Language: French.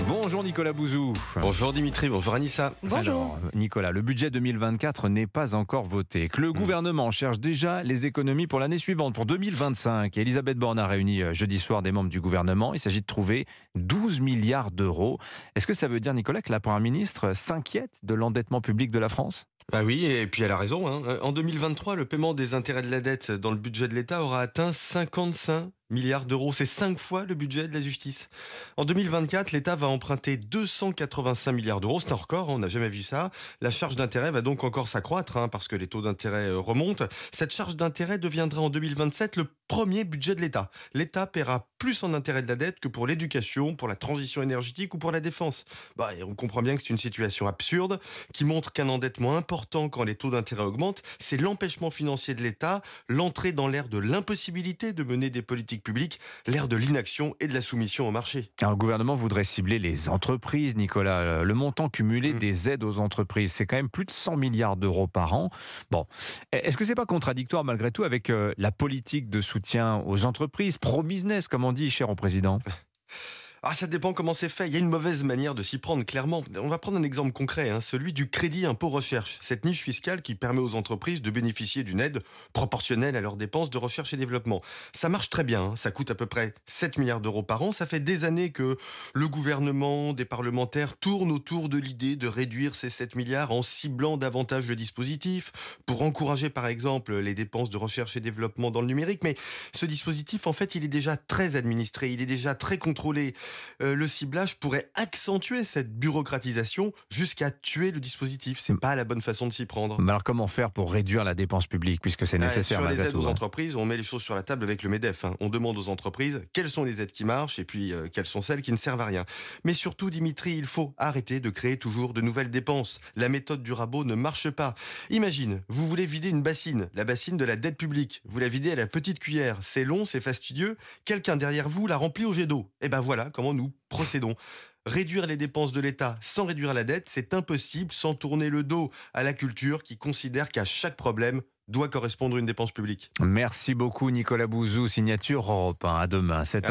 Bonjour Nicolas Bouzou. Bonjour Dimitri, bonjour Anissa. Bonjour. Alors, Nicolas, le budget 2024 n'est pas encore voté. Que le gouvernement cherche déjà les économies pour l'année suivante, pour 2025. Elisabeth Borne a réuni jeudi soir des membres du gouvernement. Il s'agit de trouver 12 milliards d'euros. Est-ce que ça veut dire, Nicolas, que la Première ministre s'inquiète de l'endettement public de la France ? Bah oui, et puis elle a raison. En 2023, le paiement des intérêts de la dette dans le budget de l'État aura atteint 55 milliards d'euros. C'est 5 fois le budget de la justice. En 2024, l'État va emprunter 285 milliards d'euros. C'est un record, on n'a jamais vu ça. La charge d'intérêt va donc encore s'accroître parce que les taux d'intérêt remontent. Cette charge d'intérêt deviendra en 2027 le premier budget de l'État. L'État paiera plus en intérêt de la dette que pour l'éducation, pour la transition énergétique ou pour la défense. Et on comprend bien que c'est une situation absurde qui montre qu'un endettement important quand les taux d'intérêt augmentent, c'est l'empêchement financier de l'État, l'entrée dans l'ère de l'impossibilité de mener des politiques publiques, l'ère de l'inaction et de la soumission au marché. Alors, le gouvernement voudrait cibler les entreprises, Nicolas. Le montant cumulé des aides aux entreprises, c'est quand même plus de 100 milliards d'euros par an. Bon, est-ce que c'est pas contradictoire malgré tout avec la politique de soutien aux entreprises, pro-business, comme on dit, cher au président ? Ça dépend comment c'est fait. Il y a une mauvaise manière de s'y prendre, clairement. On va prendre un exemple concret, celui du crédit impôt recherche. Cette niche fiscale qui permet aux entreprises de bénéficier d'une aide proportionnelle à leurs dépenses de recherche et développement. Ça marche très bien, ça coûte à peu près 7 milliards d'euros par an. Ça fait des années que le gouvernement, des parlementaires tournent autour de l'idée de réduire ces 7 milliards en ciblant davantage le dispositif pour encourager par exemple les dépenses de recherche et développement dans le numérique. Mais ce dispositif, en fait, il est déjà très administré, il est déjà très contrôlé. Le ciblage pourrait accentuer cette bureaucratisation jusqu'à tuer le dispositif. C'est pas la bonne façon de s'y prendre. Mais alors comment faire pour réduire la dépense publique, puisque c'est nécessaire Sur les malgré aides tout, aux entreprises, on met les choses sur la table avec le MEDEF. On demande aux entreprises quelles sont les aides qui marchent et puis quelles sont celles qui ne servent à rien. Mais surtout, Dimitri, il faut arrêter de créer toujours de nouvelles dépenses. La méthode du rabot ne marche pas. Imagine, vous voulez vider une bassine, la bassine de la dette publique. Vous la videz à la petite cuillère. C'est long, c'est fastidieux. Quelqu'un derrière vous la remplit au jet d'eau. Et ben voilà comment nous procédons. Réduire les dépenses de l'État sans réduire la dette, c'est impossible sans tourner le dos à la culture qui considère qu'à chaque problème doit correspondre une dépense publique. Merci beaucoup Nicolas Bouzou, signature Europe 1. À demain, 7h.